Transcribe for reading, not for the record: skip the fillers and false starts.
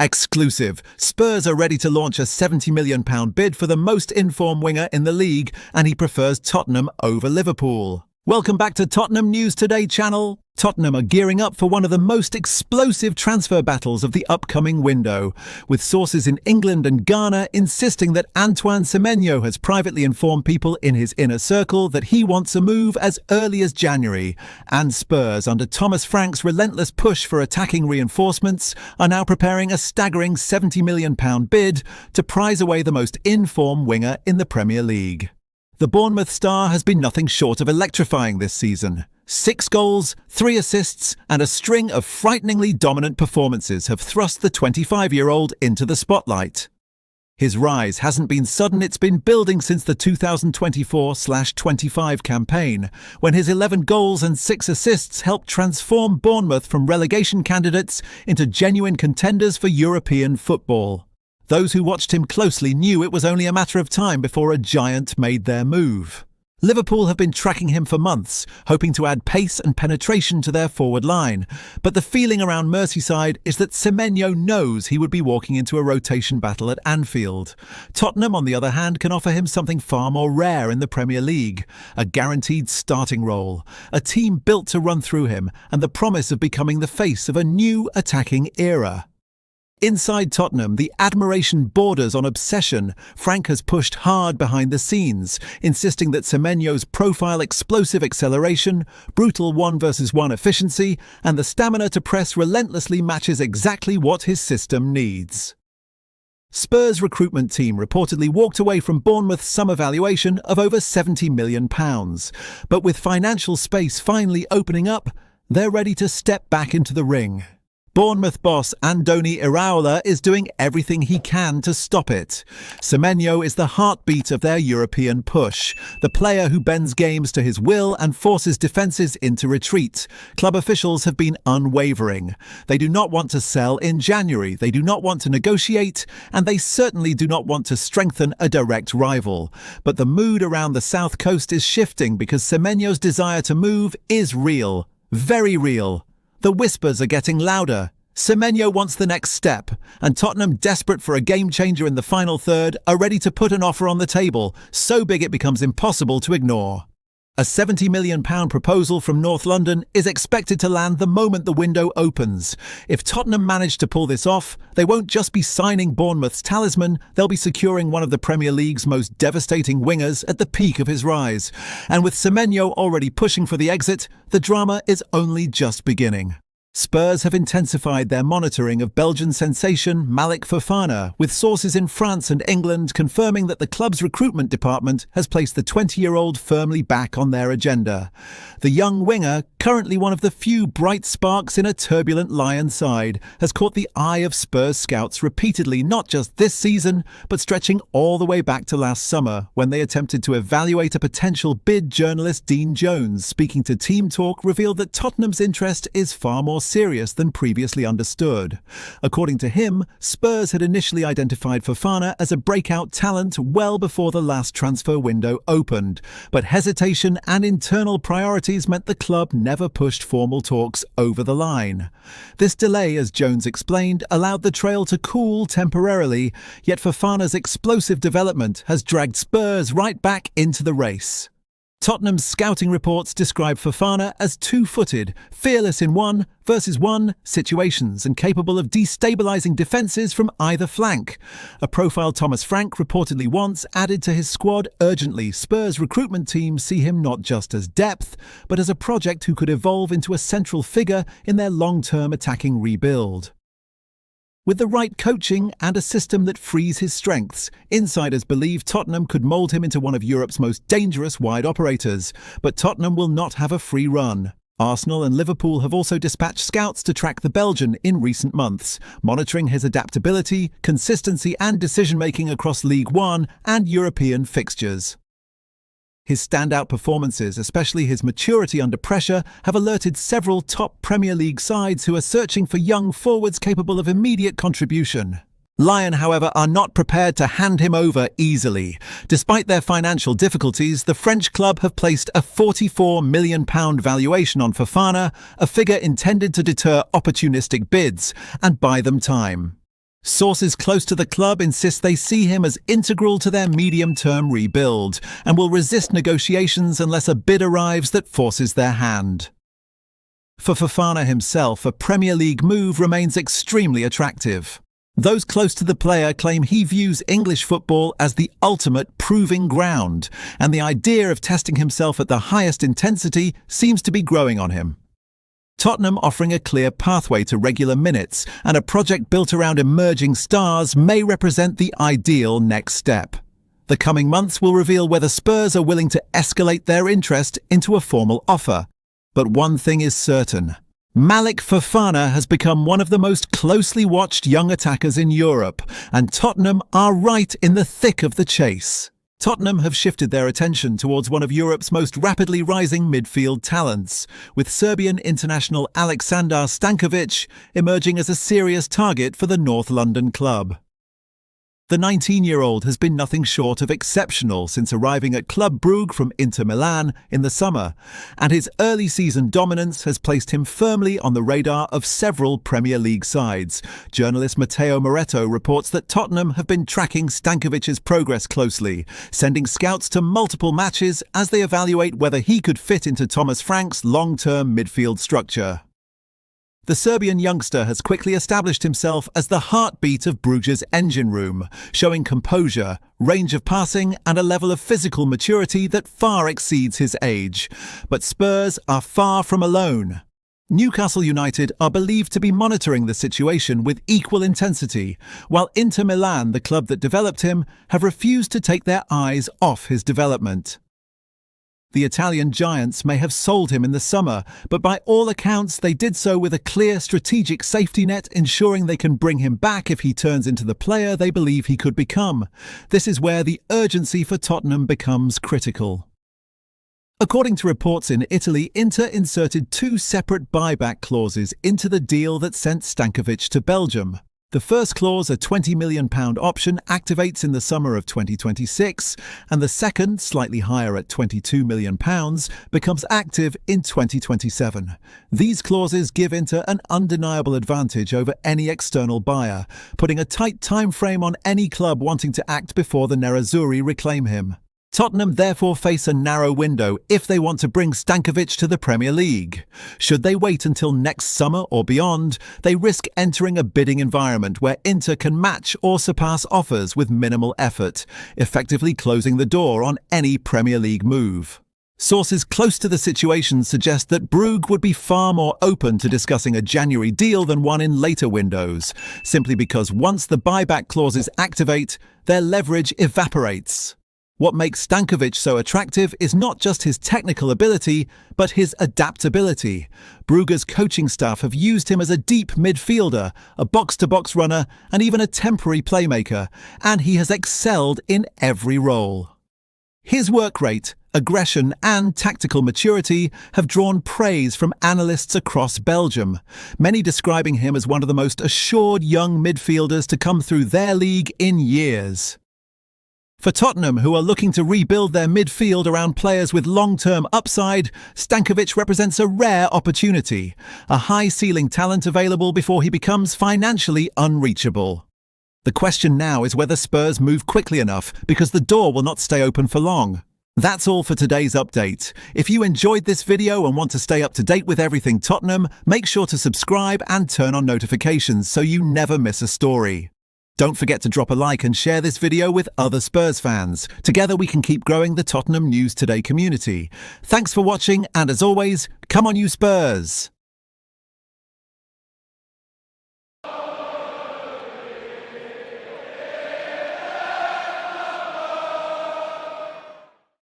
Exclusive. Spurs are ready to launch a £70 million bid for the most informed winger in the league, and he prefers Tottenham over Liverpool. Welcome back to Tottenham News Today channel. Tottenham are gearing up for one of the most explosive transfer battles of the upcoming window, with sources in England and Ghana insisting that Antoine Semenyo has privately informed people in his inner circle that he wants a move as early as January, and Spurs, under Thomas Frank's relentless push for attacking reinforcements, are now preparing a staggering £70 million bid to prize away the most informed winger in the Premier League. The Bournemouth star has been nothing short of electrifying this season. 6 goals, 3 assists, and a string of frighteningly dominant performances have thrust the 25-year-old into the spotlight. His rise hasn't been sudden, it's been building since the 2024/25 campaign, when his 11 goals and 6 assists helped transform Bournemouth from relegation candidates into genuine contenders for European football. Those who watched him closely knew it was only a matter of time before a giant made their move. Liverpool have been tracking him for months, hoping to add pace and penetration to their forward line, but the feeling around Merseyside is that Semenyo knows he would be walking into a rotation battle at Anfield. Tottenham, on the other hand, can offer him something far more rare in the Premier League: a guaranteed starting role, a team built to run through him, and the promise of becoming the face of a new attacking era. Inside Tottenham, the admiration borders on obsession. Frank has pushed hard behind the scenes, insisting that Semenyo's profile explosive acceleration, brutal 1-versus-1 efficiency, and the stamina to press relentlessly matches exactly what his system needs. Spurs' recruitment team reportedly walked away from Bournemouth's summer valuation of over £70 million. But with financial space finally opening up, they're ready to step back into the ring. Bournemouth boss Andoni Iraola is doing everything he can to stop it. Semenyo is the heartbeat of their European push, the player who bends games to his will and forces defences into retreat. Club officials have been unwavering. They do not want to sell in January, they do not want to negotiate, and they certainly do not want to strengthen a direct rival. But the mood around the South Coast is shifting because Semenyo's desire to move is real, very real. The whispers are getting louder. Semenyo wants the next step, and Tottenham, desperate for a game-changer in the final third, are ready to put an offer on the table, so big it becomes impossible to ignore. A £70 million proposal from North London is expected to land the moment the window opens. If Tottenham manage to pull this off, they won't just be signing Bournemouth's talisman, they'll be securing one of the Premier League's most devastating wingers at the peak of his rise. And with Semenyo already pushing for the exit, the drama is only just beginning. Spurs have intensified their monitoring of Belgian sensation Malik Fofana, with sources in France and England confirming that the club's recruitment department has placed the 20-year-old firmly back on their agenda. The young winger, currently one of the few bright sparks in a turbulent Lion side, has caught the eye of Spurs scouts repeatedly, not just this season, but stretching all the way back to last summer, when they attempted to evaluate a potential bid. Journalist Dean Jones, speaking to Team Talk, revealed that Tottenham's interest is far more serious than previously understood. According to him, Spurs had initially identified Fofana as a breakout talent well before the last transfer window opened, but hesitation and internal priorities meant the club never pushed formal talks over the line. This delay, as Jones explained, allowed the trail to cool temporarily, yet Fofana's explosive development has dragged Spurs right back into the race. Tottenham's scouting reports describe Fofana as two-footed, fearless in 1-versus-1 situations and capable of destabilising defences from either flank. A profile Thomas Frank reportedly wants added to his squad urgently. Spurs recruitment teams see him not just as depth, but as a project who could evolve into a central figure in their long-term attacking rebuild. With the right coaching and a system that frees his strengths, insiders believe Tottenham could mould him into one of Europe's most dangerous wide operators. But Tottenham will not have a free run. Arsenal and Liverpool have also dispatched scouts to track the Belgian in recent months, monitoring his adaptability, consistency and decision-making across League One and European fixtures. His standout performances, especially his maturity under pressure, have alerted several top Premier League sides who are searching for young forwards capable of immediate contribution. Lyon, however, are not prepared to hand him over easily. Despite their financial difficulties, the French club have placed a £44 million valuation on Fofana, a figure intended to deter opportunistic bids and buy them time. Sources close to the club insist they see him as integral to their medium-term rebuild and will resist negotiations unless a bid arrives that forces their hand. For Fofana himself, a Premier League move remains extremely attractive. Those close to the player claim he views English football as the ultimate proving ground, and the idea of testing himself at the highest intensity seems to be growing on him. Tottenham offering a clear pathway to regular minutes and a project built around emerging stars may represent the ideal next step. The coming months will reveal whether Spurs are willing to escalate their interest into a formal offer. But one thing is certain. Malik Fofana has become one of the most closely watched young attackers in Europe, and Tottenham are right in the thick of the chase. Tottenham have shifted their attention towards one of Europe's most rapidly rising midfield talents, with Serbian international Aleksandar Stankovic emerging as a serious target for the North London club. The 19-year-old has been nothing short of exceptional since arriving at Club Brugge from Inter Milan in the summer, and his early season dominance has placed him firmly on the radar of several Premier League sides. Journalist Matteo Moretto reports that Tottenham have been tracking Stankovic's progress closely, sending scouts to multiple matches as they evaluate whether he could fit into Thomas Frank's long-term midfield structure. The Serbian youngster has quickly established himself as the heartbeat of Brugge's engine room, showing composure, range of passing and a level of physical maturity that far exceeds his age. But Spurs are far from alone. Newcastle United are believed to be monitoring the situation with equal intensity, while Inter Milan, the club that developed him, have refused to take their eyes off his development. The Italian giants may have sold him in the summer, but by all accounts they did so with a clear strategic safety net ensuring they can bring him back if he turns into the player they believe he could become. This is where the urgency for Tottenham becomes critical. According to reports in Italy, Inter inserted 2 separate buyback clauses into the deal that sent Stankovic to Belgium. The first clause, a £20 million option, activates in the summer of 2026, and the second, slightly higher at £22 million, becomes active in 2027. These clauses give Inter an undeniable advantage over any external buyer, putting a tight time frame on any club wanting to act before the Nerazzurri reclaim him. Tottenham therefore face a narrow window if they want to bring Stankovic to the Premier League. Should they wait until next summer or beyond, they risk entering a bidding environment where Inter can match or surpass offers with minimal effort, effectively closing the door on any Premier League move. Sources close to the situation suggest that Brugge would be far more open to discussing a January deal than one in later windows, simply because once the buyback clauses activate, their leverage evaporates. What makes Stankovic so attractive is not just his technical ability, but his adaptability. Brugge's coaching staff have used him as a deep midfielder, a box-to-box runner, and even a temporary playmaker, and he has excelled in every role. His work rate, aggression, and tactical maturity have drawn praise from analysts across Belgium, many describing him as one of the most assured young midfielders to come through their league in years. For Tottenham, who are looking to rebuild their midfield around players with long-term upside, Stankovic represents a rare opportunity, a high-ceiling talent available before he becomes financially unreachable. The question now is whether Spurs move quickly enough, because the door will not stay open for long. That's all for today's update. If you enjoyed this video and want to stay up to date with everything Tottenham, make sure to subscribe and turn on notifications so you never miss a story. Don't forget to drop a like and share this video with other Spurs fans. Together we can keep growing the Tottenham News Today community. Thanks for watching, and as always, come on you Spurs!